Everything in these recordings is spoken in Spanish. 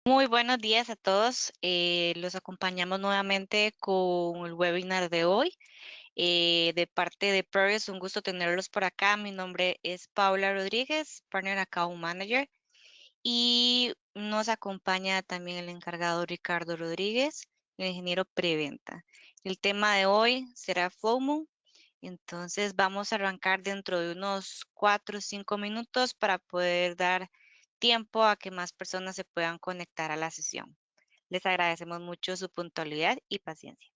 Muy buenos días a todos. Los acompañamos nuevamente con el webinar de hoy. De parte de Progress, un gusto tenerlos por acá. Mi nombre es Paula Rodríguez, Partner Account Manager. Y nos acompaña también el encargado Ricardo Rodríguez, el ingeniero preventa. El tema de hoy será FOMO. Entonces vamos a arrancar dentro de unos 4 o 5 minutos para poder dar tiempo a que más personas se puedan conectar a la sesión. Les agradecemos mucho su puntualidad y paciencia.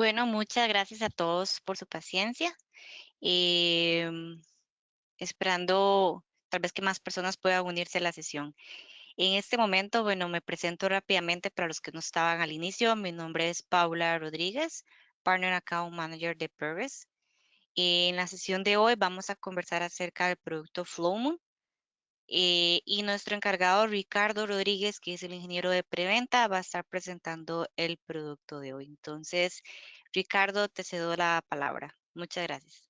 Bueno, muchas gracias a todos por su paciencia. Em, Esperando tal vez que más personas puedan unirse a la sesión. En este momento, bueno, me presento rápidamente para los que no estaban al inicio. Mi nombre es Paula Rodríguez, Partner Account Manager de Progress. En la sesión de hoy vamos a conversar acerca del producto Flowmoon y nuestro encargado Ricardo Rodríguez, que es el ingeniero de preventa, va a estar presentando el producto de hoy. Entonces, Ricardo, te cedo la palabra. Muchas gracias.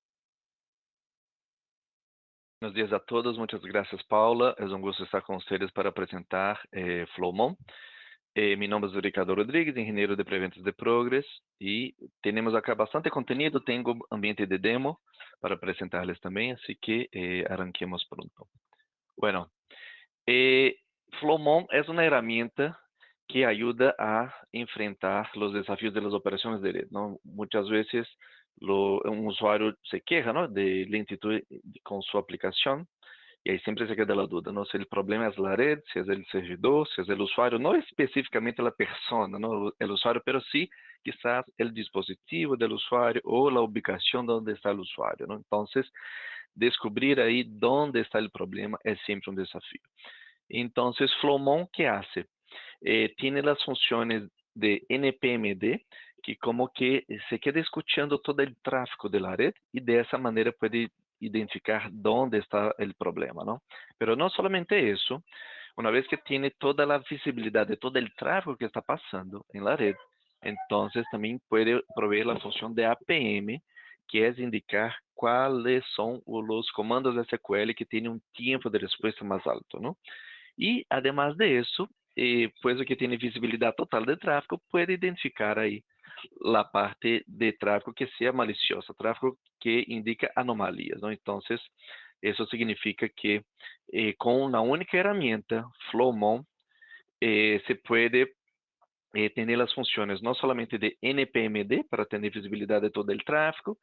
Buenos dias a todos, muitas graças, Paula. É gusto estar com vocês para apresentar Flowmon. Meu nome é Ricardo Rodrigues, engenheiro de preventas de Progress, e temos acá bastante conteúdo. Tenho ambiente de demo para apresentar-lhes também, assim que arranquemos pronto. Bueno, Flowmon é uma ferramenta que ajuda a enfrentar os desafios das operações de rede, não? Muitas vezes um usuário se queja, não, de lentitud com sua aplicação. E aí sempre se queda a dúvida, não? Se o problema é a rede, se é o servidor, se é o usuário, não especificamente a persona, não? O usuário, pero sí, quizás o dispositivo do usuário ou a ubicação onde está o usuário, não? Então, descobrir aí onde está o problema é sempre um desafio. Então, Flowmon, ¿qué hace? Tiene as funções de NPMD, que como que se queda escuchando todo o tráfego de la red e dessa maneira pode identificar onde está o problema, não? Pero não somente isso, uma vez que tiene toda a visibilidade de todo o tráfego que está passando em la red, então também pode prover a função de APM, que é indicar quais são os comandos SQL que têm um tempo de resposta mais alto, não? E, además de isso, puesto que tem visibilidade total de tráfego, pode identificar aí a parte de tráfego que seja maliciosa, tráfego que indica anomalias, não? Então, isso significa que com uma única ferramenta, Flowmon, se pode ter as funções não somente de NPMD, para ter visibilidade de todo o tráfego,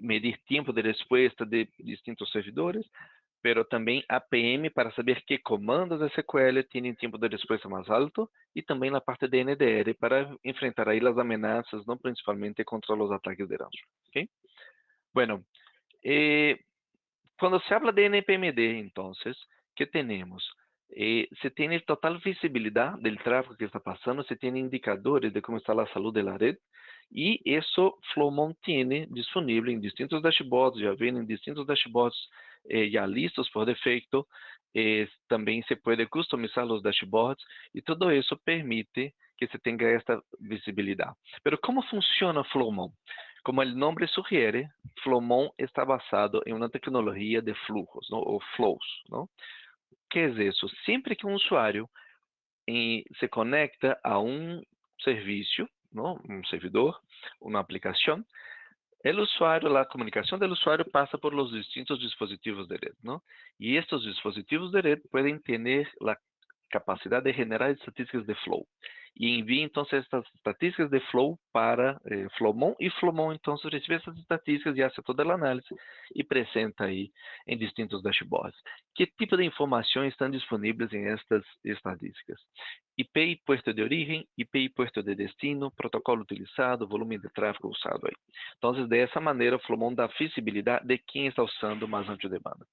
medir tempo de resposta de distintos servidores, pero também APM para saber que comandos SQL têm tempo de resposta mais alto e também na parte de NDR para enfrentar aí as ameaças, não principalmente contra os ataques de ransomware. ¿Okay? Bueno, quando se habla de NPMD, então, que temos? Se tem total visibilidade do tráfego que está passando, se tem indicadores de como está a saúde da rede, e isso Flowmon tem disponível em distintos dashboards, já vem em distintos dashboards já listos por defeito. Também se pode customizar os dashboards e tudo isso permite que se tenha esta visibilidade. Mas como funciona Flowmon? Como o nome sugere, Flowmon está basado em uma tecnologia de flujos, não? Ou flows, não? Que é isso? Sempre que um usuário se conecta a um serviço, não? Um servidor, uma aplicação, o usuário, a comunicação do usuário passa por los distintos dispositivos de rede, não? E estes dispositivos de rede podem ter a capacidade de generar estatísticas de flow. E envia, então, estas estatísticas de flow para Flowmon, e Flowmon, então, recebe essas estatísticas e faz toda a análise e apresenta aí em distintos dashboards. Que tipo de informações estão disponíveis em estas estatísticas? IP e puesto de origem, IP e puesto de destino, protocolo utilizado, volume de tráfego usado aí. Então, dessa maneira, o Flowmon dá visibilidade de quem está usando mais ancho de banda.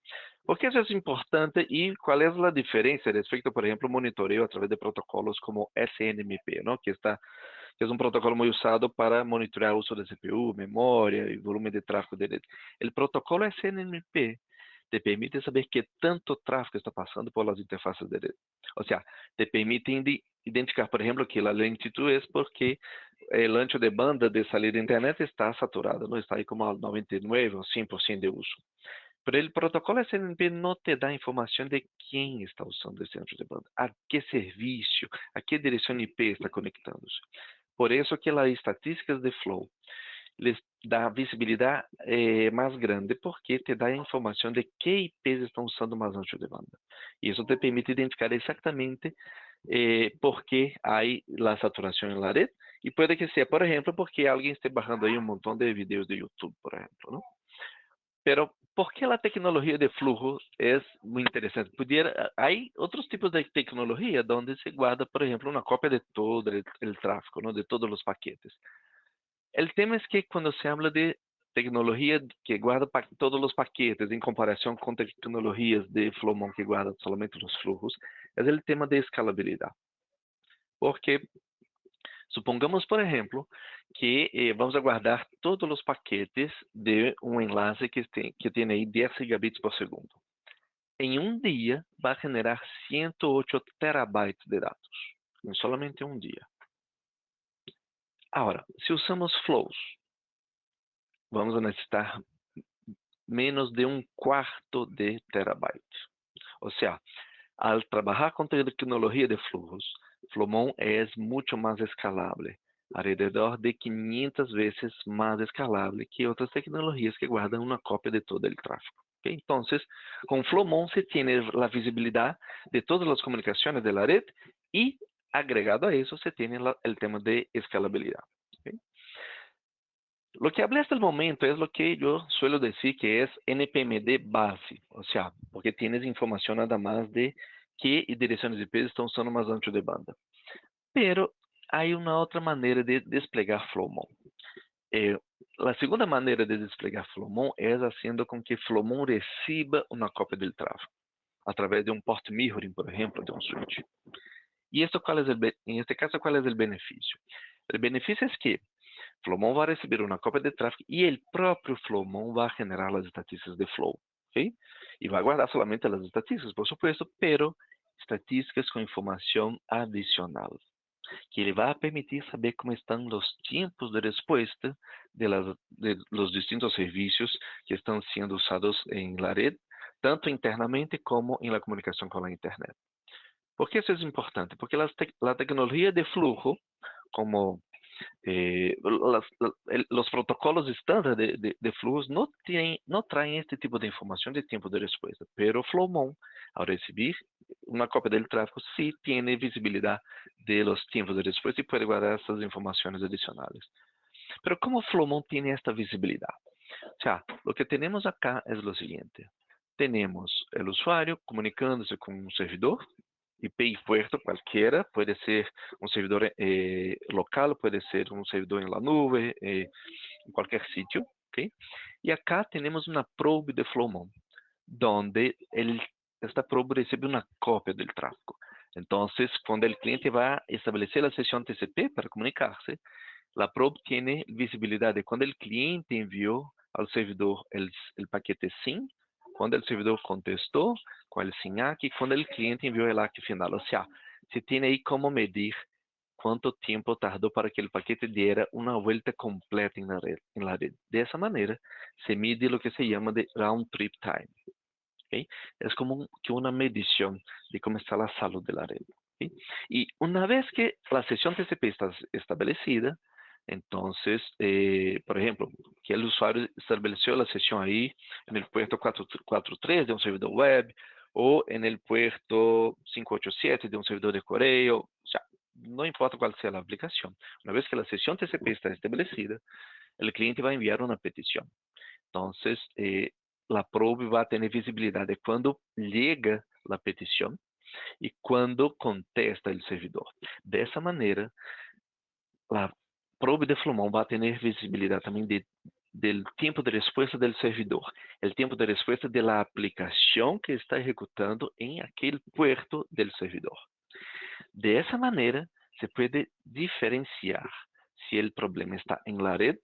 Por que isso é importante e qual é a diferença respeito, por exemplo, ao monitoreio através de protocolos como SNMP, não? Que é um protocolo muito usado para monitorear o uso de CPU, memória e volume de tráfego de rede. O protocolo SNMP te permite saber que tanto tráfego está passando por las interfaces de rede. Ou seja, te permite identificar, por exemplo, que a lentitud é porque o ancho de banda de saída de internet está saturado, não está aí como a 99 ou 100% de uso. Pero o protocolo SNMP não te dá informação de quem está usando esse ancho de banda, a que serviço, a que direção IP está conectando-se. Por isso que as estatísticas de flow les dá visibilidade mais grande, porque te dá a informação de que IPs estão usando mais ancho de banda. E isso te permite identificar exatamente por que há a saturação na rede, e pode que seja, por exemplo, porque alguém esteja barrando aí um montão de vídeos de YouTube, por exemplo, não? Pero ¿por qué la tecnología de flujo es muy interesante? Hay otros tipos de tecnología donde se guarda, por ejemplo, una copia de todo el tráfico, ¿no? De todos los paquetes. El tema es que cuando se habla de tecnología que guarda todos los paquetes en comparación con tecnologías de Flowmon que guarda solamente los flujos, es el tema de escalabilidad. Porque Supongamos, por ejemplo, que vamos a guardar todos los paquetes de un enlace que tiene ahí 10 gigabits por segundo. En un día va a generar 108 terabytes de datos, en solamente un día. Ahora, si usamos flows, vamos a necesitar menos de un cuarto de terabyte. O sea, al trabajar con tecnología de flujos, Flowmon es mucho más escalable, alrededor de 500 veces más escalable que otras tecnologías que guardan una copia de todo el tráfico. ¿Okay? Entonces, con Flowmon se tiene la visibilidad de todas las comunicaciones de la red y agregado a eso se tiene el tema de escalabilidad. ¿Okay? Lo que hablé hasta el momento es lo que yo suelo decir que es NPMD base, o sea, porque tienes información nada más de qué direcciones IP están usando más ancho de banda. Pero hay una otra manera de desplegar Flowmon. Eh, la segunda manera de desplegar Flowmon es haciendo con que Flowmon reciba una copia del tráfico, a través de un port mirroring, por ejemplo, de un switch. Y esto, en este caso, ¿cuál es el beneficio? El beneficio es que Flowmon va a recibir una copia de tráfico y el propio Flowmon va a generar las estadísticas de Flow. ¿Okay? Y va a guardar solamente las estadísticas, por supuesto, pero estadísticas con información adicional, que le va a permitir saber cómo están los tiempos de respuesta de los distintos servicios que están siendo usados en la red, tanto internamente como en la comunicación con la Internet. ¿Por qué eso es importante? Porque la tecnología de flujo, como los protocolos estándar de flujos no traen este tipo de información de tiempo de respuesta, pero Flowmon, al recibir una copia del tráfico, sí tiene visibilidad de los tiempos de respuesta y puede guardar estas informaciones adicionales. Pero ¿cómo Flowmon tiene esta visibilidad? O sea, lo que tenemos acá es lo siguiente. Tenemos el usuario comunicándose con un servidor, IP y puerto cualquiera, puede ser un servidor local, puede ser un servidor en la nube, en cualquier sitio. ¿Okay? Y acá tenemos una probe de Flowmon, donde esta probe recibe una copia del tráfico. Entonces, cuando el cliente va a establecer la sesión TCP para comunicarse, la probe tiene visibilidad de cuando el cliente envió al servidor el paquete SYN, cuando el servidor contestó con el SYN ACK y cuando el cliente envió el ACK final. O sea, se tiene ahí cómo medir cuánto tiempo tardó para que el paquete diera una vuelta completa en la red. De esa manera, se mide lo que se llama de round trip time. ¿Okay? Es como que una medición de cómo está la salud de la red. ¿Okay? Y una vez que la sesión TCP está establecida, entonces, por ejemplo, que el usuario estableció la sesión ahí en el puerto 443 de un servidor web o en el puerto 587 de un servidor de correo, o sea, no importa cuál sea la aplicación. Una vez que la sesión TCP está establecida, el cliente va a enviar una petición. Entonces, la probe va a tener visibilidad de cuando llega la petición y cuando contesta el servidor. De esa manera, la probe de Flowmon va a tener visibilidad también del tiempo de respuesta del servidor, el tiempo de respuesta de la aplicación que está ejecutando en aquel puerto del servidor. De esa manera, se puede diferenciar si el problema está en la red,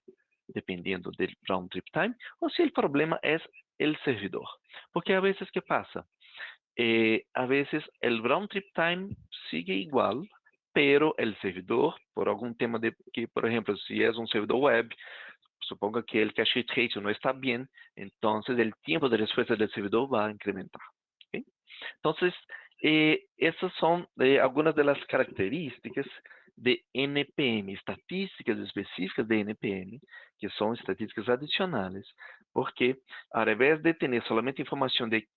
dependiendo del round trip time, o si el problema es el servidor. Porque a veces, ¿qué pasa? A veces el round trip time sigue igual, pero el servidor, por algún tema de que, por ejemplo, si es un servidor web, suponga que el cache ratio no está bien, entonces el tiempo de respuesta del servidor va a incrementar. ¿Okay? Entonces, esas son algunas de las características de NPM, estadísticas específicas de NPM, que son estadísticas adicionales, porque al revés de tener solamente información de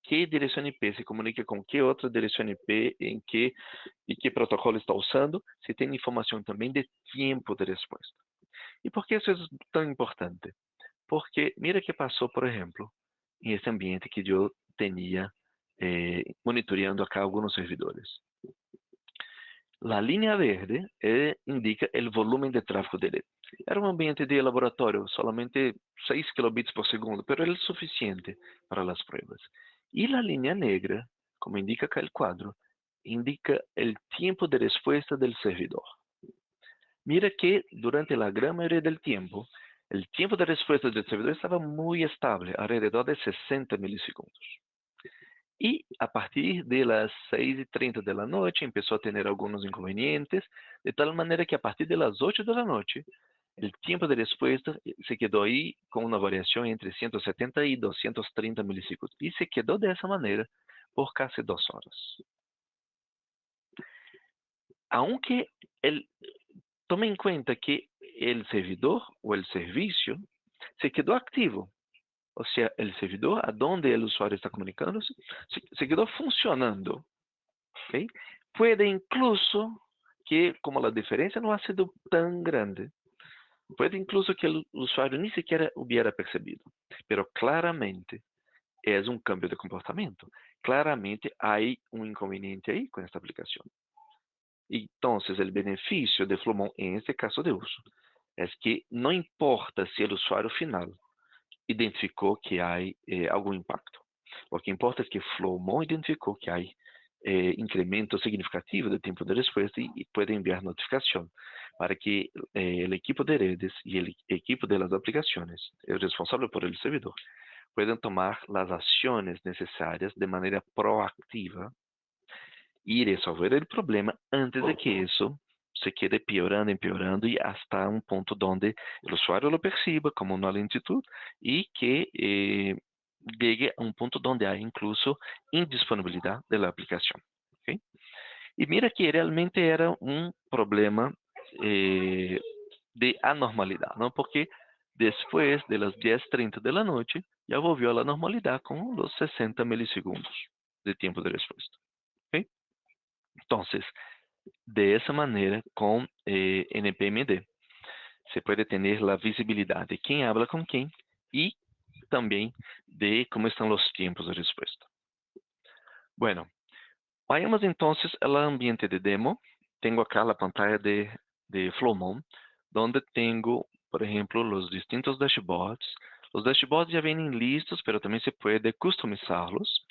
qué dirección IP se comunica con qué otra dirección IP, y qué protocolo está usando, se tiene información también de tiempo de respuesta. ¿Y por qué eso es tan importante? Porque mira qué pasó, por ejemplo, en este ambiente que yo tenía monitoreando acá algunos servidores. La línea verde indica el volumen de tráfico de red. Era un ambiente de laboratorio, solamente 6 kilobits por segundo, pero era suficiente para las pruebas. Y la línea negra, como indica acá el cuadro, indica el tiempo de respuesta del servidor. Mira que durante la gran mayoría del tiempo, el tiempo de respuesta del servidor estaba muy estable, alrededor de 60 milisegundos. Y a partir de las 6:30 de la noche empezó a tener algunos inconvenientes, de tal manera que a partir de las 8 de la noche, el tiempo de respuesta se quedó ahí con una variación entre 170 y 230 milisegundos. Y se quedó de esa manera por casi 2 horas. Aunque el, tome en cuenta que el servidor o el servicio se quedó activo. O sea, el servidor a donde el usuario está comunicándose se quedó funcionando. ¿Ok? Puede incluso que, como la diferencia no ha sido tan grande, puede incluso que el usuario ni siquiera hubiera percibido. Pero claramente es un cambio de comportamiento. Claramente hay un inconveniente ahí con esta aplicación. Entonces, el beneficio de Flowmon en este caso de uso es que no importa si el usuario final identificou que há algum impacto. O que importa é que Flowmon identificou que há incremento significativo do tempo de resposta e pode enviar notificação para que o equipo de redes e o equipo de las aplicações, o responsável por el servidor, puedan tomar as ações necessárias de maneira proactiva e resolver o problema antes de que isso se quede piorando, empeorando e hasta um ponto onde o usuário lo perciba como uma lentitud e que llegue a um ponto onde há incluso indisponibilidade da aplicação. ¿Okay? E mira que realmente era um problema de anormalidade, não? Porque depois de las 10:30 de la noche já volvió a la normalidade com os 60 milisegundos de tempo de resposta. ¿Okay? Entonces, de esa manera, con NPMD, se puede tener la visibilidad de quién habla con quién y también de cómo están los tiempos de respuesta. Bueno, vayamos entonces al ambiente de demo. Tengo acá la pantalla de Flowmon, donde tengo, por ejemplo, los distintos dashboards. Los dashboards ya vienen listos, pero también se puede customizarlos.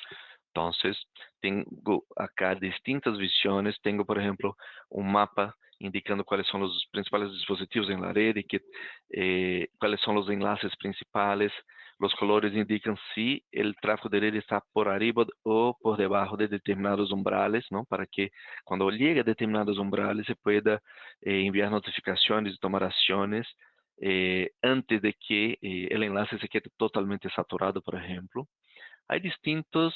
Entonces, tengo acá distintas visiones. Tengo, por ejemplo, un mapa indicando cuáles son los principales dispositivos en la red y cuáles son los enlaces principales. Los colores indican si el tráfico de red está por arriba o por debajo de determinados umbrales, ¿no? Para que cuando llegue a determinados umbrales se pueda enviar notificaciones y tomar acciones antes de que el enlace se quede totalmente saturado, por ejemplo. Hay distintas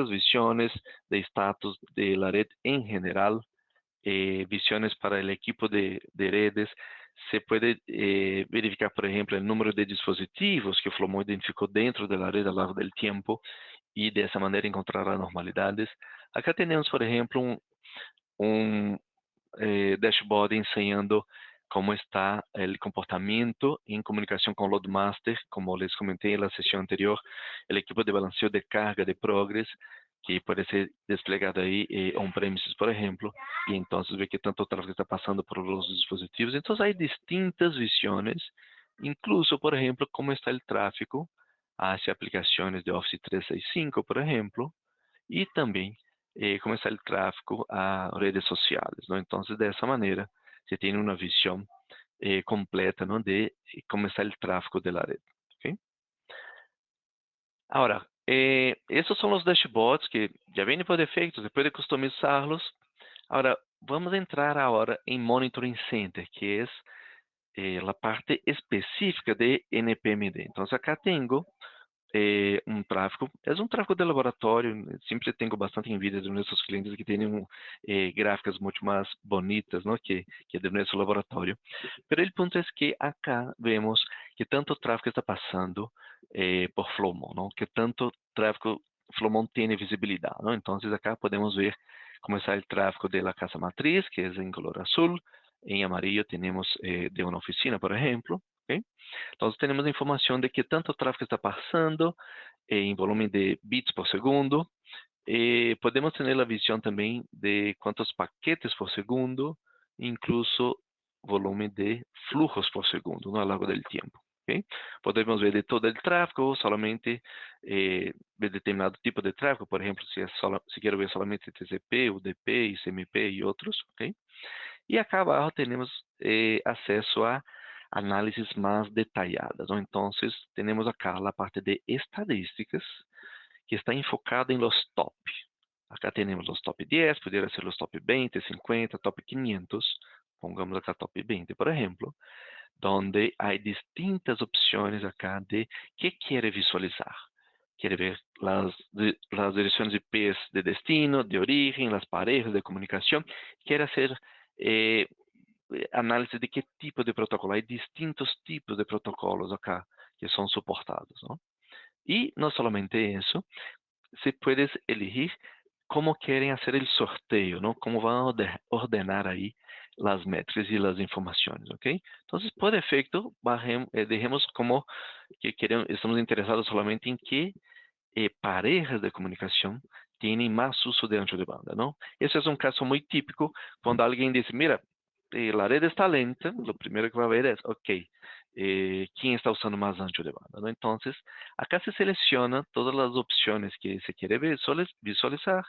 visiones de estatus de la red en general, visiones para el equipo de redes. Se puede verificar, por ejemplo, el número de dispositivos que Flowmon identificó dentro de la red a lo largo del tiempo y de esa manera encontrar anormalidades. Acá tenemos, por ejemplo, un dashboard enseñando cómo está el comportamiento en comunicación con Loadmaster, como les comenté en la sesión anterior, el equipo de balanceo de carga de Progress, que puede ser desplegado ahí on-premises, por ejemplo, y entonces ve que tanto tráfego está pasando por los dispositivos. Entonces hay distintas visiones, incluso, por ejemplo, cómo está el tráfico hacia aplicaciones de Office 365, por ejemplo, y también cómo está el tráfico a redes sociales, ¿no? Entonces, de esa manera, se tiene una visión completa, ¿no? De cómo está el tráfico de la red. ¿Okay? Ahora, esos son los dashboards que ya vienen por defecto, se puede customizarlos. Ahora, vamos a entrar ahora en Monitoring Center, que es la parte específica de NPMD. Entonces, acá tengo um tráfego. É um tráfego de laboratório. Sempre tenho bastante envidia de nossos clientes que têm gráficas muito mais bonitas, ¿no? que de nosso laboratório. Pero o ponto é que acá vemos que tanto tráfego está passando por Flowmon, ¿no? Que tanto tráfego Flowmon tem visibilidade, ¿no? Então, acá podemos ver como está o tráfego de la casa matriz, que é em color azul. Em amarillo temos de uma oficina, por exemplo. ¿Okay? Entonces tenemos información de qué tanto tráfego está pasando en volumen de bits por segundo. Podemos tener la visión también de cuántos paquetes por segundo, incluso volumen de flujos por segundo, ¿no? A lo largo del tiempo. ¿Okay? Podemos ver de todo el tráfego, solamente de determinado tipo de tráfego, por ejemplo, si quiero ver solamente TCP, UDP, ICMP y otros. ¿Okay? Y acá abajo tenemos acceso a análisis más detalladas, ¿no? Entonces, tenemos acá la parte de estadísticas, que está enfocada en los top. Acá tenemos los top 10, podría ser los top 20, 50, top 500. Pongamos acá top 20, por ejemplo, donde hay distintas opciones acá de qué quiere visualizar. Quiere ver las direcciones IPs de destino, de origen, las parejas de comunicación. Quiere hacer eh, análisis de qué tipo de protocolo. Hay distintos tipos de protocolos acá que son soportados, ¿no? Y no solamente eso, se puede elegir cómo quieren hacer el sorteo, ¿no? Cómo van a ordenar ahí las métricas y las informaciones, ¿ok? Entonces, por defecto, dejemos como que estamos interesados solamente en qué parejas de comunicación tienen más uso de ancho de banda, ¿no? Ese es un caso muy típico cuando alguien dice, mira, la red está lenta, lo primero que va a ver es, ok, ¿quién está usando más ancho de banda? ¿No? Entonces, acá se selecciona todas las opciones que se quiere visualizar,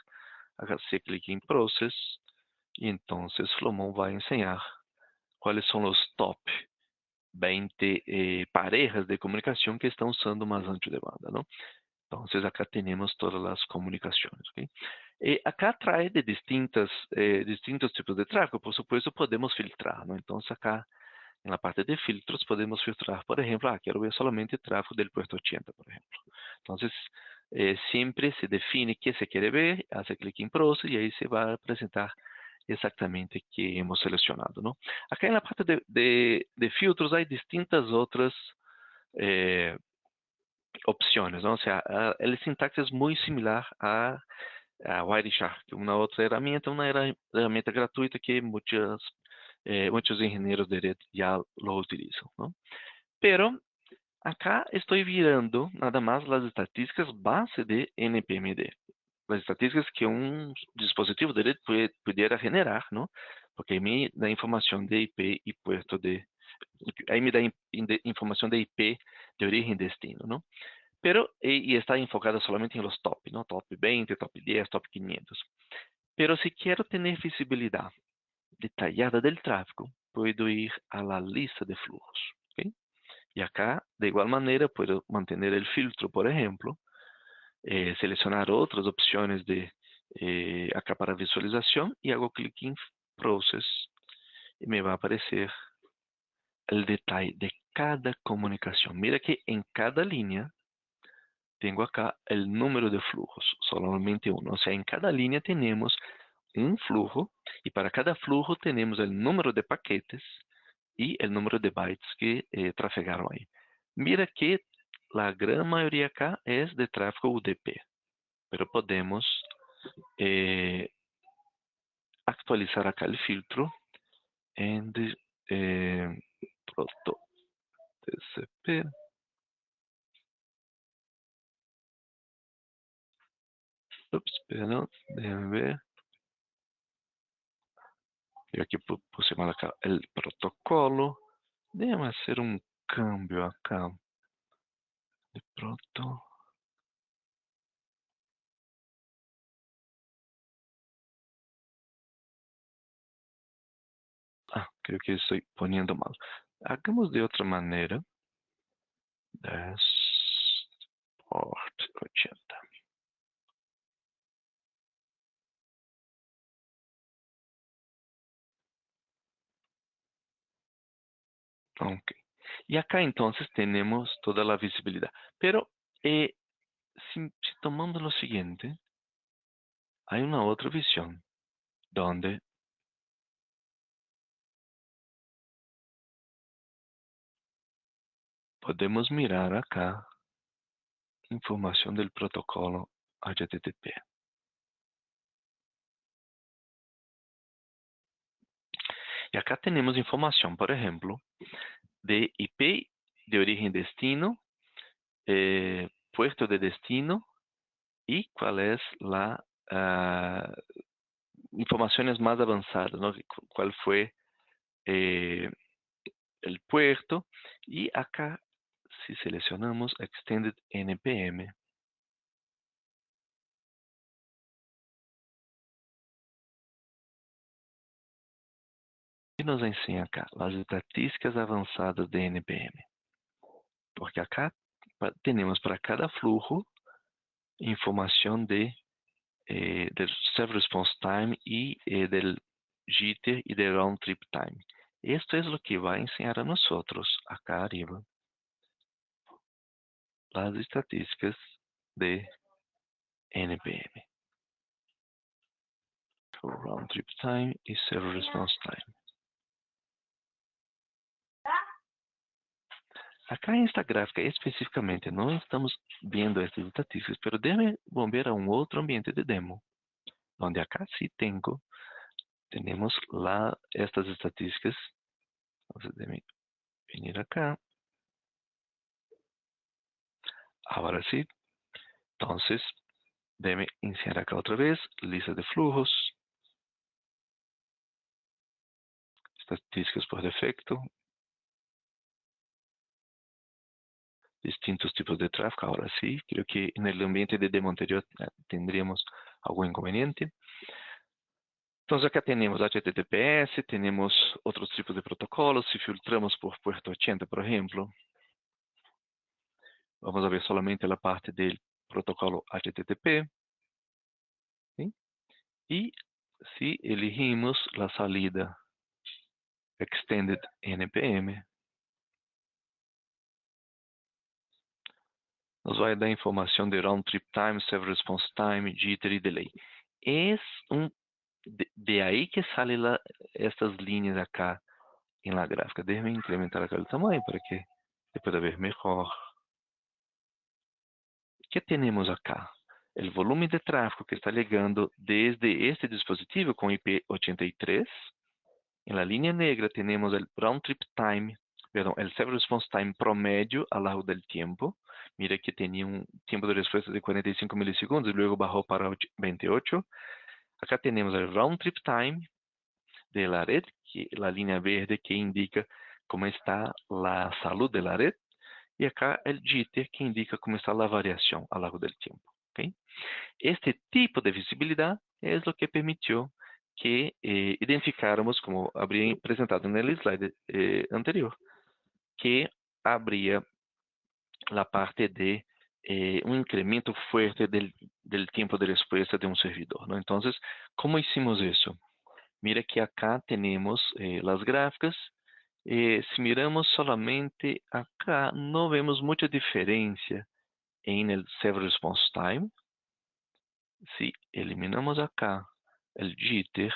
acá se clica en Process y entonces Flowmon va a enseñar cuáles son los top 20 parejas de comunicación que están usando más ancho de banda, ¿no? Entonces acá tenemos todas las comunicaciones, ¿ok? Acá trae de distintos tipos de tráfico, por supuesto podemos filtrar, ¿no? Entonces acá en la parte de filtros podemos filtrar, por ejemplo, quiero ver solamente tráfico del puerto 80, por ejemplo. Entonces, siempre se define qué se quiere ver, hace clic en Process y ahí se va a presentar exactamente qué hemos seleccionado, ¿no? Acá en la parte de filtros hay distintas otras eh, opciones, ¿no? O sea, el sintaxis es muy similar a Wireshark, una otra herramienta, herramienta gratuita que muchos ingenieros de red ya lo utilizan, ¿no? Pero acá estoy virando nada más las estadísticas base de NPMD, las estadísticas que un dispositivo de red pudiera generar, ¿no? Porque ahí me da información de IP y puerto ahí me da información de IP de origen y destino, ¿no? Pero, y está enfocada solamente en los top, ¿no? Top 20, top 10, top 500. Pero si quiero tener visibilidad detallada del tráfico, puedo ir a la lista de flujos, ¿ok? Y acá, de igual manera, puedo mantener el filtro, por ejemplo, seleccionar otras opciones acá para visualización y hago clic en Process y me va a aparecer el detalle de cada comunicación. Mira que en cada línea tengo acá el número de flujos, solamente uno. O sea, en cada línea tenemos un flujo y para cada flujo tenemos el número de paquetes y el número de bytes que trafegaron ahí. Mira que la gran mayoría acá es de tráfico UDP, pero podemos eh, actualizar acá el filtro en proto TCP. Ups, perdón, déjenme ver. Yo aquí pusimos acá el protocolo. Déjame hacer un cambio acá. De pronto. Creo que estoy poniendo mal. Hagamos de otra manera. 10 por 80. Ok. Y acá entonces tenemos toda la visibilidad. Pero si tomamos lo siguiente, hay una otra visión donde podemos mirar acá información del protocolo HTTP. Y acá tenemos información, por ejemplo, de IP de origen destino, puerto de destino y cuál es la informaciones más avanzadas, ¿no? Cuál fue eh, el puerto. Y acá, si seleccionamos Extended NPM, que nos enseña acá? Las estatísticas avanzadas de NPM. Porque acá tenemos para cada flujo información del Server Response Time y del jitter y del Round Trip Time. Esto es lo que va a enseñar a nosotros acá arriba las estatísticas de NPM. Round Trip Time y Server Response Time. Acá en esta gráfica específicamente no estamos viendo estas estatísticas, pero déjame volver a un otro ambiente de demo, donde acá sí tenemos estas estatísticas. Entonces déjame venir acá. Ahora sí. Entonces, déjame iniciar acá otra vez, lista de flujos, estatísticas por defecto, distintos tipos de tráfico. Ahora sí, creo que en el ambiente de demo anterior tendríamos algún inconveniente. Entonces acá tenemos HTTPS, tenemos otros tipos de protocolos. Si filtramos por puerto 80, por ejemplo, vamos a ver solamente la parte del protocolo HTTP. ¿Sí? Y si elegimos la salida Extended NPM, nos vai dar informação de Round Trip Time, Server Response Time, Jitter e Delay. É de aí que sale estas linhas acá em la gráfica. Déjame incrementar acá o tamanho para que se pueda ver melhor. O que temos acá? O volume de tráfego que está chegando desde este dispositivo com IP83. Em la linha negra temos o Round Trip Time, perdão, o Server Response Time promédio ao longo do tempo. Mira que tenía un tiempo de respuesta de 45 milisegundos y luego bajó para 28. Acá tenemos el round trip time de la red, que la línea verde que indica cómo está la salud de la red. Y acá el jitter que indica cómo está la variación a lo largo del tiempo. ¿Okay? Este tipo de visibilidad es lo que permitió que identificáramos, como habría presentado en el slide anterior, que habría la parte de un incremento fuerte del tiempo de respuesta de un servidor, ¿no? Entonces, ¿cómo hicimos eso? Mira que acá tenemos las gráficas. Si miramos solamente acá, no vemos mucha diferencia en el Server Response Time. Si eliminamos acá el jitter,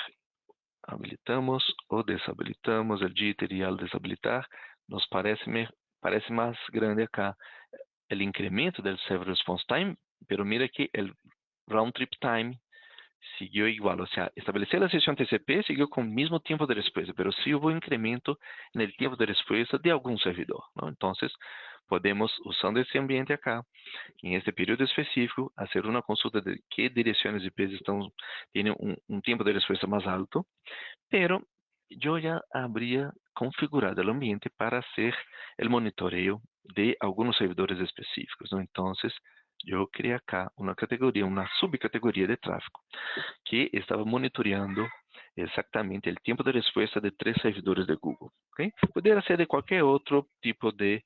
habilitamos o deshabilitamos el jitter y al deshabilitar, nos parece más grande acá el incremento del Server Response Time, pero mira que el Round Trip Time siguió igual, o sea, establecer la sesión TCP siguió con el mismo tiempo de respuesta, pero sí hubo incremento en el tiempo de respuesta de algún servidor, ¿no? Entonces, podemos, usando ese ambiente acá, en este periodo específico, hacer una consulta de qué direcciones IP tienen un tiempo de respuesta más alto, pero yo ya habría configurado el ambiente para hacer el monitoreo de algunos servidores específicos, ¿no? Entonces, yo creé acá una categoría, una subcategoría de tráfego, que estaba monitoreando exactamente el tiempo de respuesta de 3 servidores de Google. ¿Okay? Podría ser de cualquier otro tipo de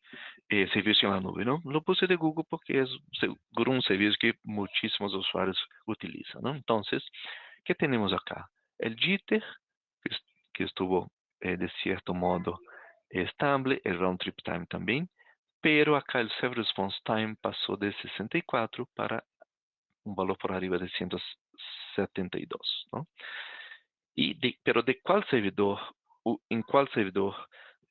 servicio en la nube, ¿no? Lo puse de Google porque es seguro un servicio que muchísimos usuarios utilizan, ¿no? Entonces, ¿qué tenemos acá? El jitter, que estuvo de cierto modo estable, el round trip time también, pero acá el server response time pasó de 64 para un valor por arriba de 172, ¿no? Pero ¿de cuál servidor, en cuál servidor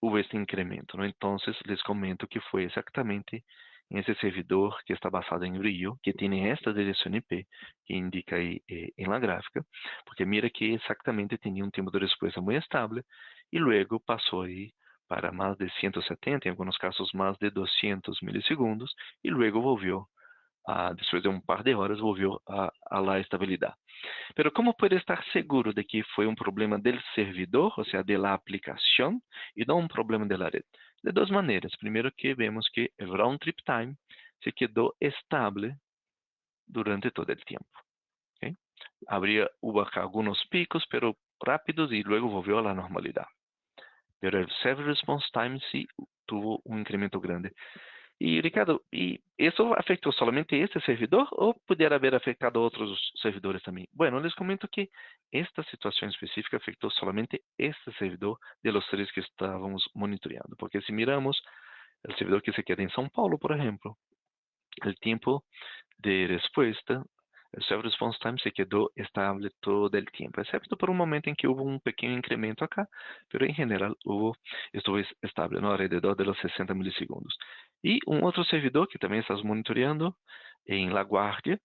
hubo este incremento, ¿no? Entonces les comento que fue exactamente en ese servidor que está basado en Rio, que tiene esta dirección IP que indica ahí en la gráfica, porque mira que exactamente tenía un tiempo de respuesta muy estable y luego pasó ahí para más de 170, en algunos casos más de 200 milisegundos, y luego volvió, después de un par de horas, volvió a la estabilidad. Pero ¿cómo puede estar seguro de que fue un problema del servidor, o sea, de la aplicación, y no un problema de la red? De dos maneras. Primero que vemos que el round trip time se quedó estable durante todo el tiempo. ¿Okay? Hubo acá algunos picos, pero rápidos, y luego volvió a la normalidad. pero el Server Response Time sí tuvo un incremento grande. Y Ricardo, ¿y eso afectó solamente este servidor o pudiera haber afectado a otros servidores también? Bueno, les comento que esta situación específica afectó solamente este servidor de los tres que estábamos monitoreando, porque si miramos el servidor que se queda en São Paulo, por ejemplo, el tiempo de respuesta, el server response time se quedó estable todo el tiempo, excepto por un momento en que hubo un pequeño incremento acá, pero en general estuvo estable, ¿no? Alrededor de los 60 milisegundos. Y un otro servidor que también estás monitoreando en La Guardia,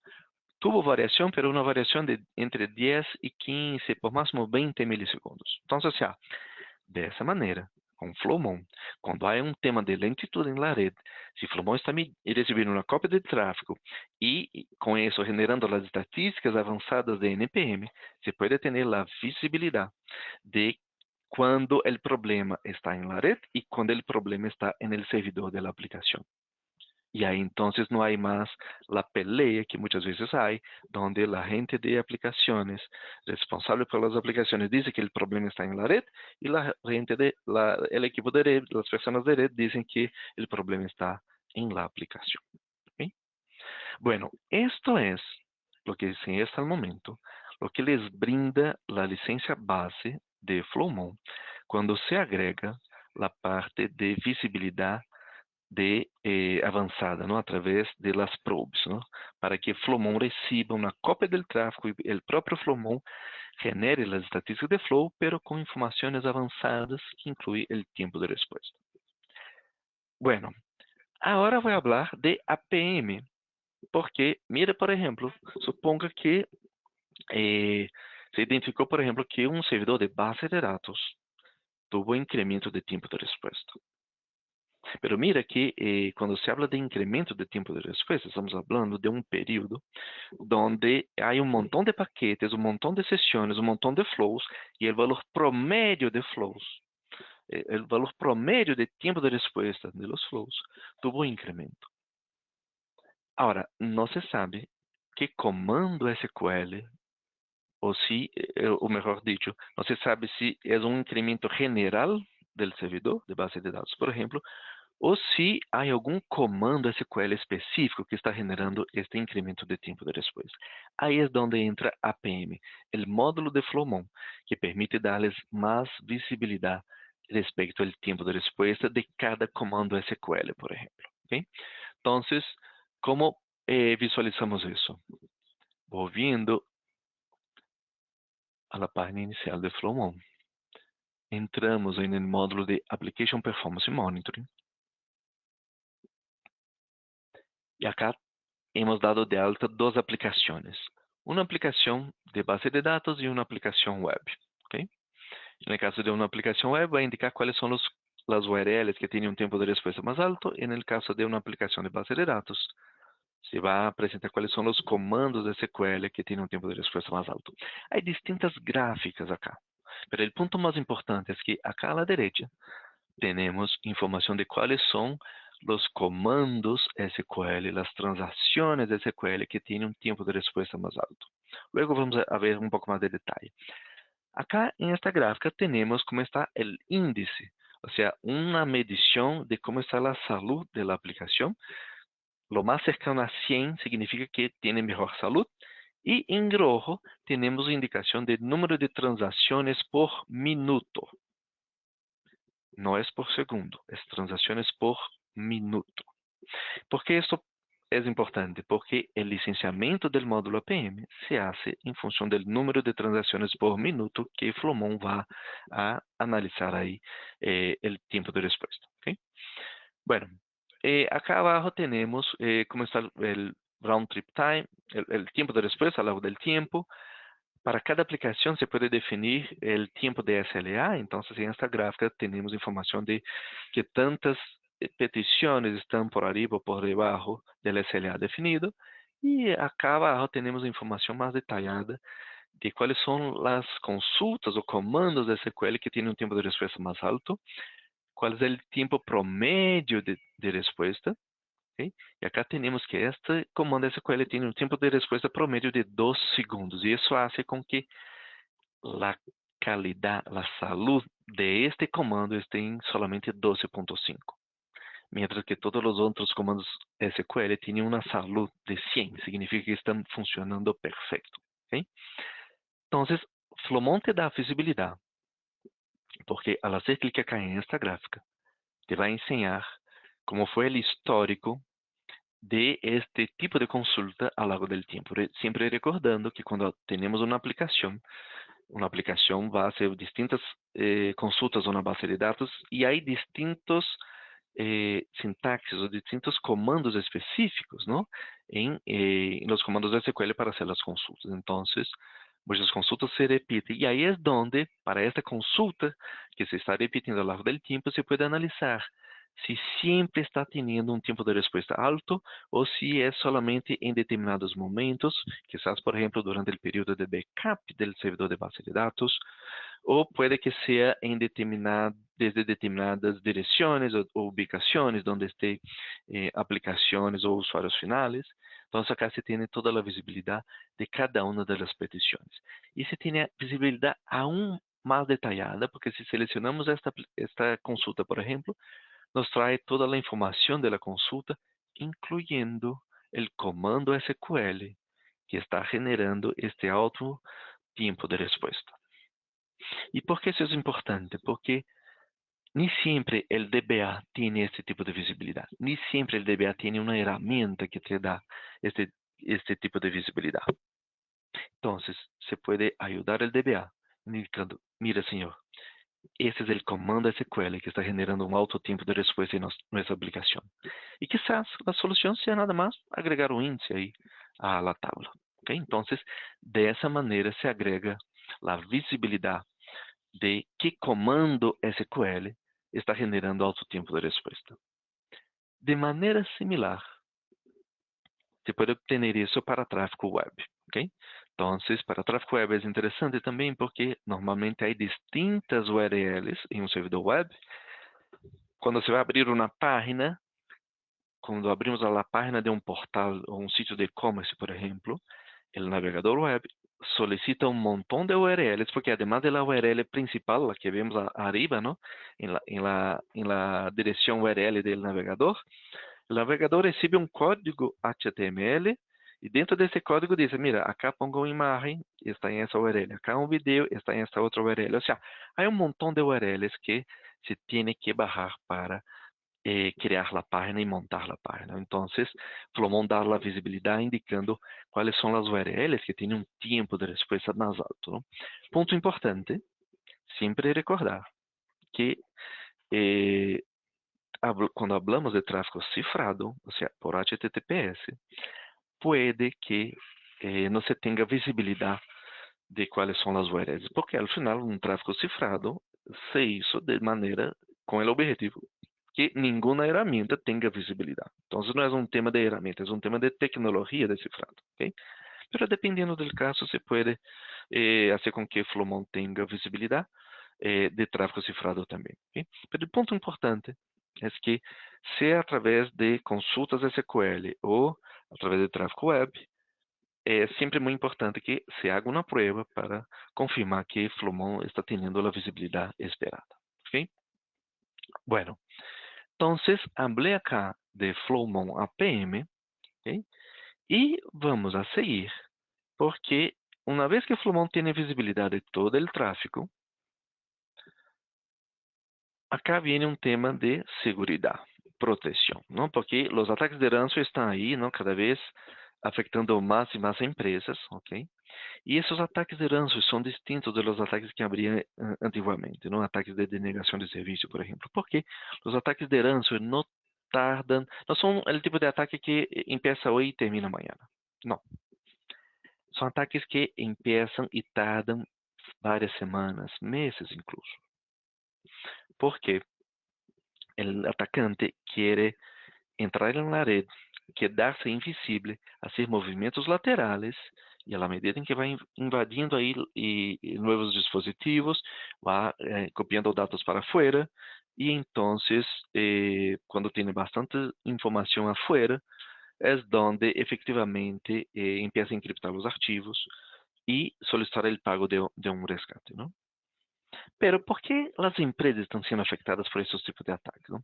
tuvo variación, pero una variación de entre 10 y 15, por máximo 20 milisegundos. Entonces, ya, de essa maneira, com Flowmon, quando há um tema de lentitud em la red, se Flowmon está recebendo uma cópia de tráfego e, com isso, generando as estatísticas avançadas de NPM, se pode ter a visibilidade de quando o problema está em la red e quando o problema está no servidor da aplicação. Y ahí entonces no hay más la pelea que muchas veces hay, donde la gente de aplicaciones, responsable por las aplicaciones, dice que el problema está en la red y la gente el equipo de red, las personas de red dicen que el problema está en la aplicación. ¿Ok? Bueno, esto es lo que dicen hasta el momento, lo que les brinda la licencia base de Flowmon cuando se agrega la parte de visibilidad avançada, não? Através de las probes, não? Para que Flowmon receba uma cópia do tráfego e o próprio Flowmon genere as estatísticas de flow, pero com informações avançadas que inclui o tempo de resposta. Bueno, agora vou falar de APM, porque, mira, por exemplo, suponga que se identificou, por exemplo, que um servidor de base de dados tuvo incremento de tempo de resposta. Pero mira que quando se habla de incremento de tempo de resposta, estamos falando de um período donde há um montão de paquetes, um montão de sessões, um montão de flows, e o valor promédio de flows, o valor promédio de tempo de resposta de los flows, tuvo incremento. Agora, não se sabe que comando SQL, ou se, ou melhor dito, não se sabe se é um incremento general do servidor de base de dados, por exemplo, ou se há algum comando SQL específico que está generando este incremento de tempo de resposta. Aí é onde entra APM, o módulo de Flowmon, que permite dar-lhes mais visibilidade respeito ao tempo de resposta de cada comando SQL, por exemplo. ¿Okay? Então, como visualizamos isso? Volviendo a la página inicial de Flowmon, entramos no módulo de Application Performance Monitoring. E acá hemos dado de alta duas aplicações. Uma aplicação de base de dados e uma aplicação web. ¿Okay? No caso de uma aplicação web, vai indicar quais são as URLs que têm um tempo de resposta mais alto. E no caso de uma aplicação de base de dados, se vai apresentar quais são os comandos de SQL que têm um tempo de resposta mais alto. Há distintas gráficas acá. Mas o ponto mais importante é que acá à direita temos informação de quais são os comandos SQL, as transações SQL que têm um tempo de resposta mais alto. Luego vamos a ver um pouco mais de detalhe. Acá en esta gráfica tenemos cómo está el índice, o sea, una medición de cómo está la salud de la aplicación. Lo más cercano a 100 significa que tiene mejor salud. Y en rojo tenemos indicación de número de transacciones por minuto. No es por segundo, es transacciones por minuto. ¿Por qué esto es importante? Porque el licenciamiento del módulo APM se hace en función del número de transacciones por minuto que Flowmon va a analizar ahí el tiempo de respuesta. ¿Okay? Bueno, acá abajo tenemos cómo está el round trip time, el tiempo de respuesta a lo largo del tiempo. Para cada aplicación se puede definir el tiempo de SLA, entonces en esta gráfica tenemos información de que tantas peticiones están por arriba o por debajo del SLA definido, y acá abajo tenemos información más detallada de cuáles son las consultas o comandos de SQL que tienen un tiempo de respuesta más alto, cuál es el tiempo promedio de respuesta. ¿Okay? Y acá tenemos que este comando SQL tiene un tiempo de respuesta promedio de 2 segundos. Y eso hace con que la calidad, la salud de este comando está em solamente 12.5, mientras que todos os outros comandos SQL têm uma saúde de 100, significa que estão funcionando perfeito. ¿Ok? Então, Flowmon te dá visibilidade, porque ao fazer clique acá em esta gráfica, te vai ensinar como foi o histórico de este tipo de consulta ao longo do tempo. Sempre recordando que quando temos uma aplicação vai ser distintas consultas a uma base de dados e há distintos sintaxes ou distintos comandos específicos, ¿no? En los comandos de SQL para hacer las consultas. Entonces, muchas consultas se repiten y ahí es donde, para esta consulta que se está repitiendo a lo largo del tiempo, se puede analizar si siempre está teniendo un tiempo de respuesta alto o si es solamente en determinados momentos, quizás, por ejemplo, durante el periodo de backup del servidor de base de datos, ou pode que seja em desde determinadas direções ou ubicações onde esté aplicações ou usuários finais. Então, acá se tem toda a visibilidade de cada uma das petições. E se tem a visibilidade aún mais detalhada, porque se selecionamos esta consulta, por exemplo, nos traz toda a informação da consulta, incluyendo o comando SQL, que está generando este alto tempo de resposta. ¿Y por qué eso es importante? Porque ni siempre el DBA tiene este tipo de visibilidad. Ni siempre el DBA tiene una herramienta que te da este tipo de visibilidad. Entonces, se puede ayudar el DBA indicando, mira, señor, este es el comando SQL que está generando un alto tiempo de respuesta en nuestra aplicación. Y quizás la solución sea nada más agregar un índice ahí a la tabla. ¿Okay? Entonces, de esa manera se agrega la visibilidad de que comando SQL está generando alto tiempo de respuesta. De manera similar, se puede obtener isso para tráfego web. ¿Okay? Entonces, para tráfego web es interesante también porque normalmente hay distintas URLs en un servidor web. Cuando se va a abrir una página, quando abrimos a página de um portal ou um sítio de e-commerce, por exemplo, o navegador web solicita um montão de URLs, porque además de la URL principal, la que vemos arriba, ¿no? En la dirección URL del navegador, o navegador recebe um código HTML e dentro desse código diz, mira, acá pongo uma imagem, está em essa URL, acá um vídeo, está em essa outra URL. Ou seja, há um montão de URLs que se tem que barrar para crear la página y montar la página. Entonces, Flowmon da la visibilidad indicando cuáles son las URLs que tienen un tiempo de respuesta más alto, ¿no? Punto importante, siempre recordar que cuando hablamos de tráfego cifrado, o sea, por HTTPS, puede que no se tenga visibilidad de cuáles son las URLs, porque al final un tráfego cifrado se hizo de manera con el objetivo que nenhuma herramienta tenha visibilidade. Então, não é um tema de herramientas, é um tema de tecnologia de cifrado. ¿Okay? Pero dependendo do caso, se pode fazer com que Flowmon tenha visibilidade de tráfego cifrado também. ¿Okay? Pero o ponto importante é que, se através de consultas SQL ou através de tráfego web, é sempre muito importante que se haga uma prova para confirmar que Flowmon está tendo a visibilidade esperada. ¿Okay? Bueno, entonces, hablé acá de Flowmon APM, ¿okay? Y vamos a seguir, porque una vez que Flowmon tiene visibilidad de todo el tráfico, acá viene un tema de seguridad, protección, ¿no? Porque los ataques de ransomware están ahí, ¿no? Cada vez afectando más y más empresas, ¿ok? Y esos ataques de ransomware son distintos de los ataques que habría antiguamente, ¿no? Ataques de denegación de servicio, por ejemplo. Porque los ataques de ransomware no tardan, no son el tipo de ataque que empieza hoy y termina mañana. No. Son ataques que empiezan y tardan varias semanas, meses incluso. Porque el atacante quiere entrar en la red, quedarse invisible, hacer movimentos laterales, e à medida em que vai invadindo aí novos dispositivos, vai copiando dados para fora, e então, quando tem bastante informação afuera, é onde efectivamente empieza a encriptar os arquivos e solicitar o pago de um resgate, não? Pero por que as empresas estão sendo afetadas por esses tipos de ataques? Não?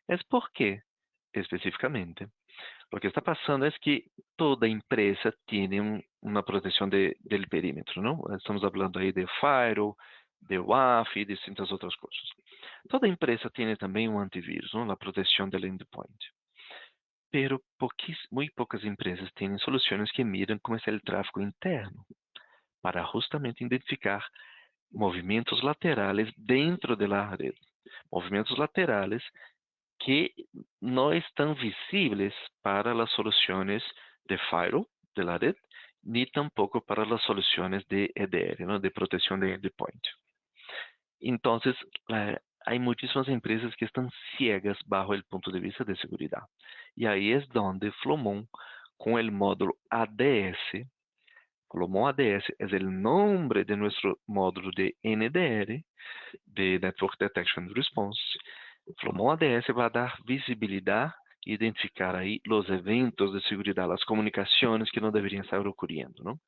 É porque, especificamente, o que está passando é que toda empresa tem uma proteção do perímetro, não? Estamos falando aí de firewall, de WAF e distintas outras coisas. Toda empresa tem também um antivírus, não? A proteção do endpoint. Pero muito poucas empresas têm soluções que miram como é o tráfego interno para justamente identificar movimentos laterais dentro da rede. Movimentos laterais que não estão visíveis para as soluções de firewall de la red, ni tampouco para as soluções de EDR, ¿no? De proteção de endpoint. Então, há muitíssimas empresas que estão ciegas bajo o ponto de vista de segurança. E aí é onde Flowmon, com o módulo ADS, Flowmon ADS é o nome de nosso módulo de NDR, de Network Detection and Response. Flowmon ADS vai dar visibilidade e identificar aí os eventos de segurança, as comunicações que não deveriam estar ocorrendo, não?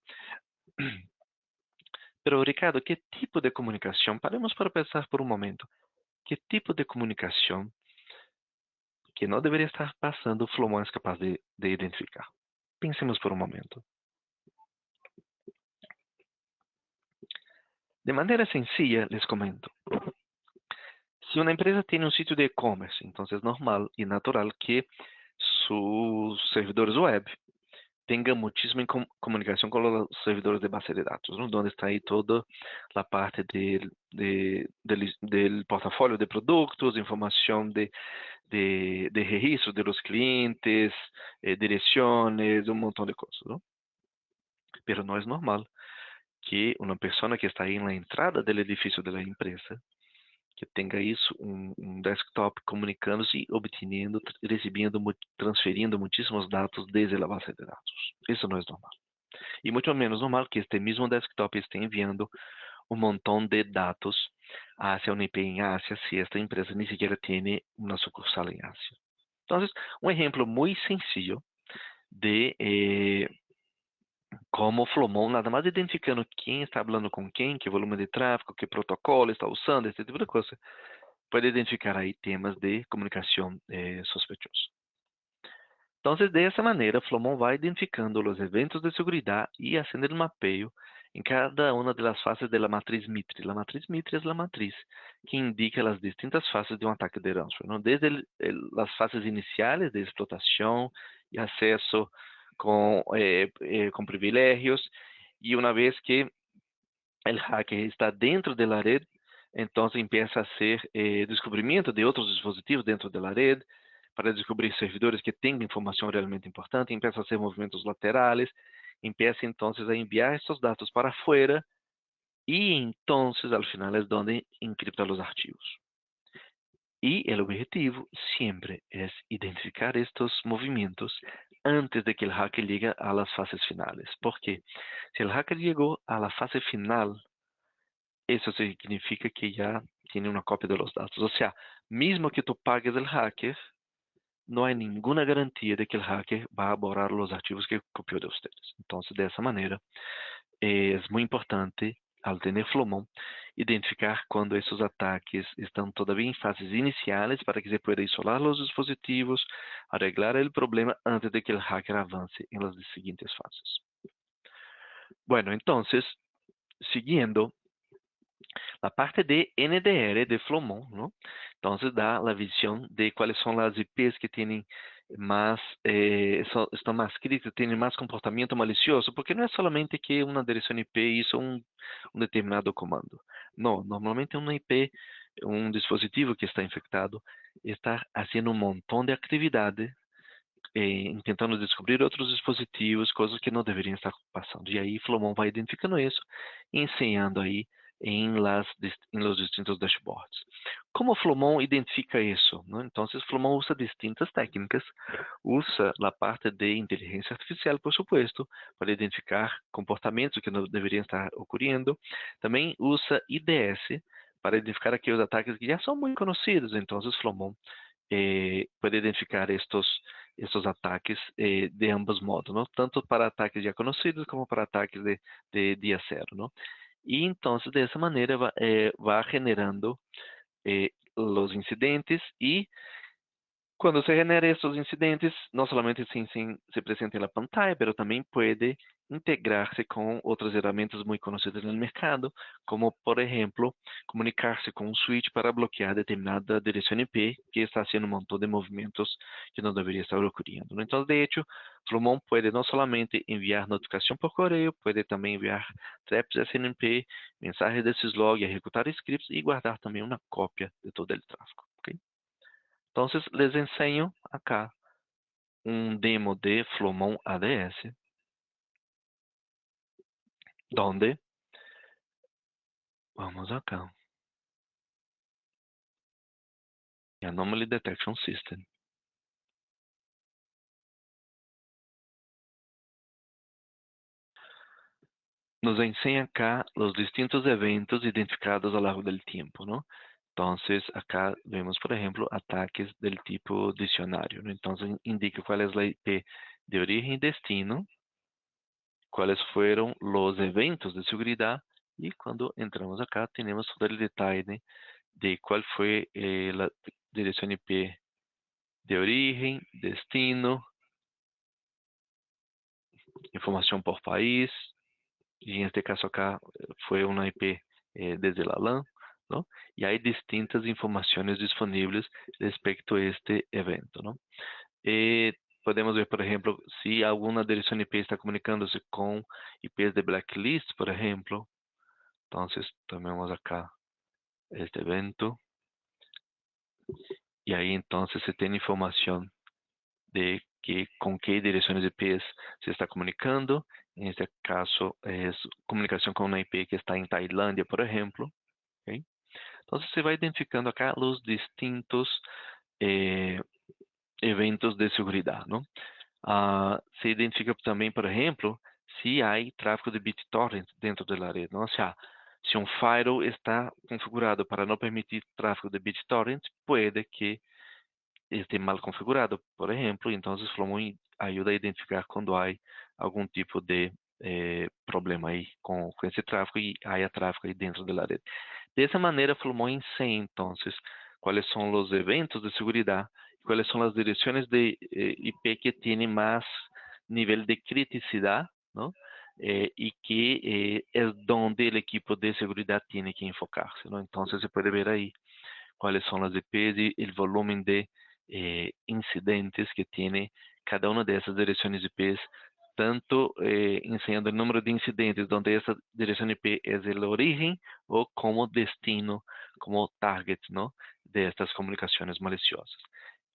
Pero, Ricardo, que tipo de comunicação? Paremos para pensar por um momento. Que tipo de comunicação que não deveria estar passando o Flowmon é capaz de identificar? Pensemos por um momento. De maneira sencilla, les comento. Se uma empresa tem um sítio de e-commerce, então é normal e natural que seus servidores web tenham muitíssima comunicação com os servidores de base de dados, ¿no? Onde está aí toda a parte del portafólio de produtos, informação de registro de los clientes, direções, um montão de coisas, ¿no? Pero não é normal que uma pessoa que está aí na entrada do edifício da empresa que tenha isso, um desktop comunicando-se, obtendo, recebendo, transferindo muitíssimos dados desde a base de dados. Isso não é normal. E muito menos normal que este mesmo desktop esteja enviando um montão de dados hacia uma IP em Ásia, se esta empresa nem sequer tem uma sucursal em Ásia. Então, um exemplo muito sencillo de como Flowmon, nada mais identificando quem está falando com quem, que volume de tráfego, que protocolo está usando, esse tipo de coisa, pode identificar aí temas de comunicação sospechosos. Então, dessa maneira, Flowmon vai identificando os eventos de segurança e fazendo o mapeio em cada uma das fases da matriz Mitre. A matriz Mitre é a matriz que indica as distintas fases de um ataque de ransomware, ¿no? Desde as fases iniciais de explotação e acesso com privilégios, e uma vez que o hacker está dentro da rede, então empieza a ser descobrimento de outros dispositivos dentro da rede, para descobrir servidores que têm informação realmente importante, empieza a ser movimentos laterais, empieza então a enviar esses dados para fora, e então, ao final, é onde encripta os arquivos. E o objetivo sempre é identificar estes movimentos antes de que o hacker llegue a las fases finales. Porque se o hacker chegou a la fase final, isso significa que já tem uma cópia dos dados. Ou seja, mesmo que tu pagues o hacker, não há nenhuma garantia de que o hacker vai borrar os arquivos que copiou de vocês. Então, dessa maneira, é muito importante, ao ter Flowmon, identificar quando esses ataques estão todavia em fases iniciais para que se pueda isolar os dispositivos, arreglar o problema antes de que o hacker avance em las seguintes fases. Bueno, então, seguindo, a parte de NDR de Flowmon, ¿no? Entonces da a visão de quais são as IPs que têm mais, estão mais críticas, têm mais comportamento malicioso, porque não é somente que uma direção IP hizo um determinado comando. Não, normalmente uma IP, um dispositivo que está infectado, está fazendo um montão de atividade, tentando descobrir outros dispositivos, coisas que não deveriam estar passando. E aí Flowmon vai identificando isso, ensinando aí em los distintos dashboards. Como Flowmon identifica isso? ¿No? Então, Flowmon usa distintas técnicas, usa a parte de inteligência artificial, por supuesto, para identificar comportamentos que não deveriam estar ocorrendo. Também usa IDS para identificar aqueles ataques que já são muito conhecidos. Então, Flowmon pode identificar estes ataques de ambos modos, ¿no? Tanto para ataques já conhecidos como para ataques de dia zero, ¿no? y entonces de esa manera va generando los incidentes y cuando se genera estos incidentes, no solamente se presenta en la pantalla, pero también puede integrarse con otras herramientas muy conocidas en el mercado, como por ejemplo, comunicarse con un switch para bloquear determinada dirección IP que está haciendo un montón de movimientos que no debería estar ocurriendo, ¿no? Entonces, de hecho, Flowmon puede no solamente enviar notificación por correo, puede también enviar traps SNMP, mensajes de syslog, ejecutar scripts y guardar también una copia de todo el tráfico, ¿ok? Entonces, les enseño acá un demo de Flowmon ADS, donde, vamos acá, Anomaly Detection System. Nos enseña acá los distintos eventos identificados a lo largo del tiempo, ¿no? Entonces, acá vemos, por ejemplo, ataques del tipo diccionario, ¿no? Entonces, indica cuál es la IP de origen y destino, cuáles fueron los eventos de seguridad, y cuando entramos acá tenemos todo el detalle de cuál fue la dirección IP de origen, destino, información por país, y en este caso acá fue una IP desde la LAN, ¿no? Y hay distintas informaciones disponibles respecto a este evento, ¿no? Podemos ver, por ejemplo, si alguna dirección IP está comunicándose con IPs de blacklist, por ejemplo. Entonces, tomemos acá este evento. Y ahí entonces se tiene información de con qué direcciones IPs se está comunicando. En este caso, es comunicación con una IP que está en Tailandia, por ejemplo. ¿Ok? Entonces, se va identificando acá los distintos eh, eventos de seguridad, ¿no? Se identifica também, por exemplo, se há tráfego de BitTorrent dentro da rede, não? Se um firewall está configurado para não permitir tráfego de BitTorrent, pode que esté mal configurado, por exemplo, então o Flowmon ajuda a identificar quando há algum tipo de problema aí com esse tráfego e há tráfego aí dentro da rede. Dessa maneira, Flowmon ensina, então, quais são os eventos de segurança, quais são as direções de IP que têm mais nível de criticidade, não? E que é onde o equipo de segurança tem que enfocar-se, não? Então, você pode ver aí quais são as IPs e o volume de incidentes que tiene cada una de esas direcciones IPs, tanto enseñando el número de incidentes donde esa dirección IP es el origen o como destino, como target, ¿no? De estas comunicaciones maliciosas.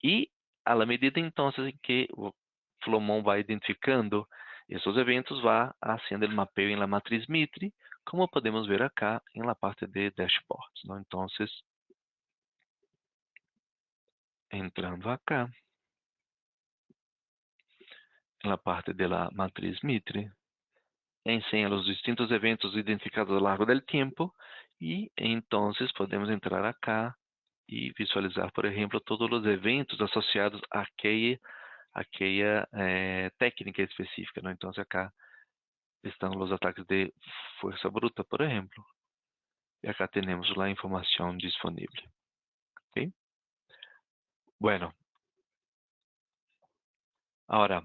Y a la medida entonces en que o Flowmon va identificando estos eventos, va haciendo el mapeo en la matriz Mitre, como podemos ver acá en la parte de dashboards, ¿no? Entonces, entrando acá, en la parte de la matriz Mitre, enseña los distintos eventos identificados a lo largo del tiempo y entonces podemos entrar acá y visualizar, por ejemplo, todos los eventos asociados a aquella técnica específica, ¿no? Entonces acá están los ataques de fuerza bruta, por ejemplo, y acá tenemos la información disponible. ¿Okay? Bueno, ahora,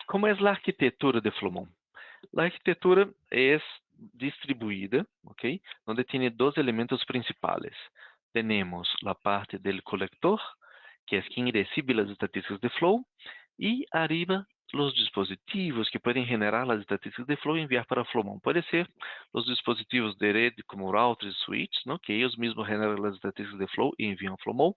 ¿cómo es la arquitectura de Flowmon? La arquitectura es distribuida, ¿ok? Donde tiene dos elementos principales. Tenemos la parte del colector, que es quien recibe las estadísticas de Flow, y arriba los dispositivos que pueden generar las estadísticas de Flow y enviar para Flowmon. Puede ser los dispositivos de red como routers, switches, ¿no? Que ellos mismos generan las estadísticas de Flow y envían a Flowmon.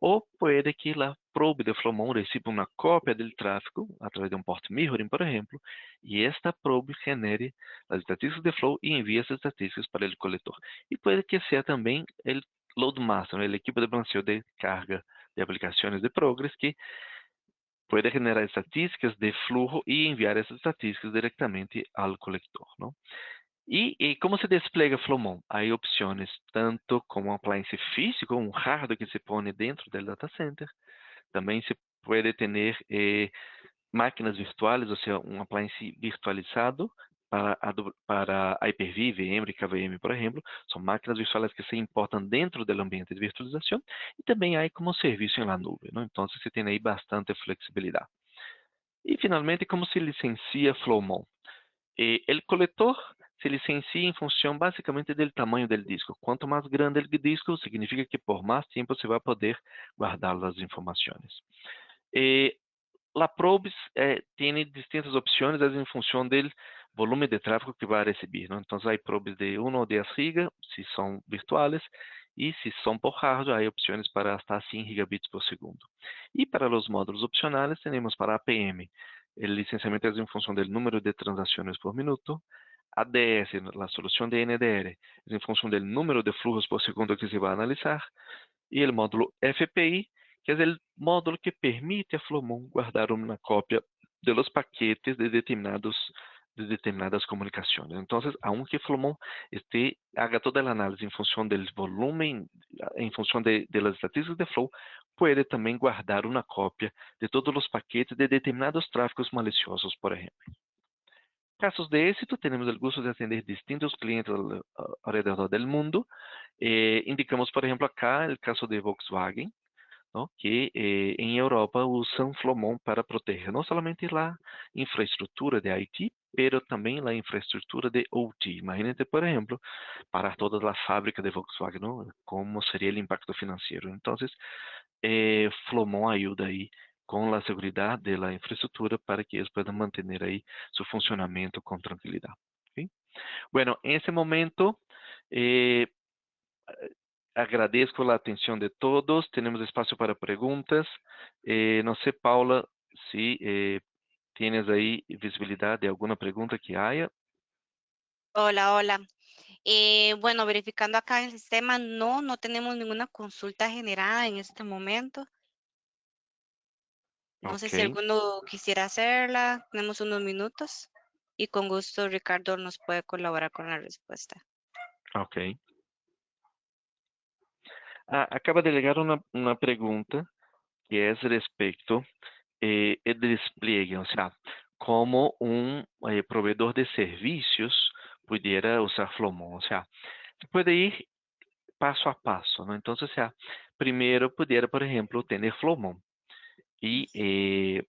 Ou pode que a probe de Flowmon receba uma cópia do tráfego através de um port mirroring, por exemplo, e esta probe genere as estatísticas de Flow e envie essas estatísticas para o coletor. E pode que seja também o load master, o equipo de balanceo de carga de aplicações de Progress, que pode generar estatísticas de flujo e enviar essas estatísticas diretamente ao coletor, não? E como se despliega Flowmon? Há opções tanto como um appliance físico, um hardware que se põe dentro do data center. Também se pode ter máquinas virtuais, ou seja, um appliance virtualizado para Hyper-V, VMware e KVM, por exemplo, são máquinas virtuais que se importam dentro do ambiente de virtualização e também há como serviço em la nuvem, não? Então, você tem aí bastante flexibilidade. E, finalmente, como se licencia Flowmon? O coletor se licencia em função basicamente do tamanho do disco. Quanto mais grande o disco, significa que por mais tempo você vai poder guardar as informações. La Probes tem distintas opções em função do volume de tráfego que vai receber, não? Então, há probes de 1 ou 10 GB, se são virtuais, e se são por hardware, há opções para hasta 100 gigabits por segundo. E para os módulos opcionais, temos para APM, o licenciamento é em função do número de transações por minuto, ADS, a solução de NDR, em função do número de fluxos por segundo que se vai analisar, e o módulo FPI, que é o módulo que permite a Flowmon guardar uma cópia de los paquetes de determinadas comunicações. Então, aunque Flowmon haga toda a análise em função do volume, em função de las estatísticas de Flow, pode também guardar uma cópia de todos os paquetes de determinados tráfegos maliciosos, por exemplo. Casos de éxito, temos o gosto de atender distintos clientes ao redor do mundo. Indicamos, por exemplo, acá o caso de Volkswagen, ¿no? Que em Europa usam Flowmon para proteger não somente a infraestrutura de IT, pero também a infraestrutura de OT. Imagínate, por exemplo, para todas as fábricas de Volkswagen, ¿no? Como seria o impacto financeiro. Então, Flowmon ajuda aí com a segurança da infraestrutura para que eles possam manter aí seu funcionamento com tranquilidade. ¿Sí? Bueno, en ese momento agradeço a atenção de todos. Temos espaço para perguntas. Não sei, Paula, se tienes aí visibilidade de alguma pergunta que haya. Hola, hola. Bueno, verificando acá en el sistema, no tenemos ninguna consulta generada en este momento. No sé Ok, si alguno quisiera hacerla. Tenemos unos minutos y con gusto Ricardo nos puede colaborar con la respuesta. ok. Acaba de llegar uma pergunta que é respeito do despliegue, ou seja, como provedor de serviços pudiera usar Flowmon. O sea, você pode ir passo a passo, ¿no? Então, o sea, primeiro pudiera, por exemplo, ter Flowmon e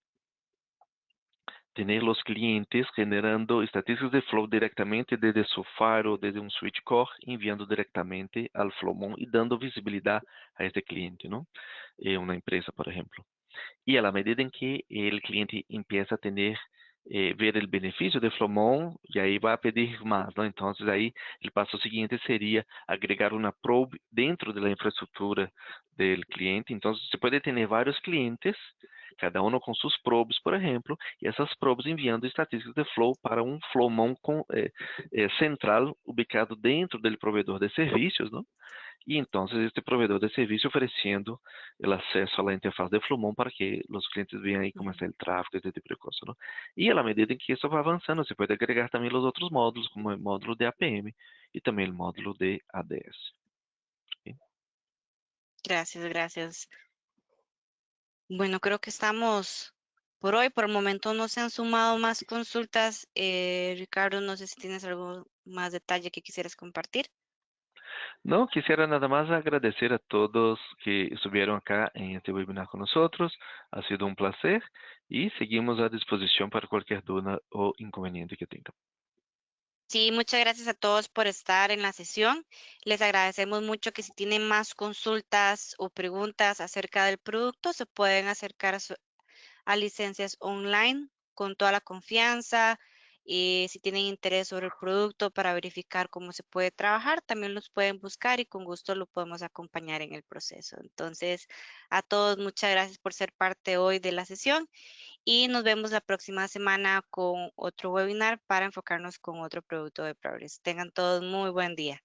tener los clientes generando estatísticas de flow directamente desde su firewall, desde un switch core, enviando directamente al Flowmon y dando visibilidad a este cliente, ¿no? Una empresa, por ejemplo. Y a la medida en que el cliente empieza a tener, ver el beneficio de Flowmon, y ahí va a pedir más, ¿no? Entonces ahí el paso siguiente sería agregar una probe dentro de la infraestructura del cliente. Entonces se puede tener varios clientes, cada um com suas probes, por exemplo, e essas probes enviando estatísticas de flow para um Flowmon central ubicado dentro do provedor de serviços, não? E então, este provedor de serviço oferecendo o acesso à interface de Flowmon para que os clientes vejam aí como está o tráfego, esse tipo de coisa, não? E à medida em que isso vai avançando, você pode agregar também os outros módulos, como o módulo de APM e também o módulo de ADS. ¿Sí? Gracias, gracias. Bueno, creo que estamos por hoy. Por el momento no se han sumado más consultas. Ricardo, no sé si tienes algo más detalle que quisieras compartir. Não, quisiera nada más agradecer a todos que estuvieron acá en este webinar con nosotros. Ha sido un placer y seguimos a disposición para cualquier duda o inconveniente que tengan. Sí, muchas gracias a todos por estar en la sesión. Les agradecemos mucho que si tienen más consultas o preguntas acerca del producto, se pueden acercar a licencias online con toda la confianza. Y si tienen interés sobre el producto para verificar cómo se puede trabajar, también los pueden buscar y con gusto lo podemos acompañar en el proceso. Entonces, a todos, muchas gracias por ser parte hoy de la sesión y nos vemos la próxima semana con otro webinar para enfocarnos con otro producto de Progress. Tengan todos muy buen día.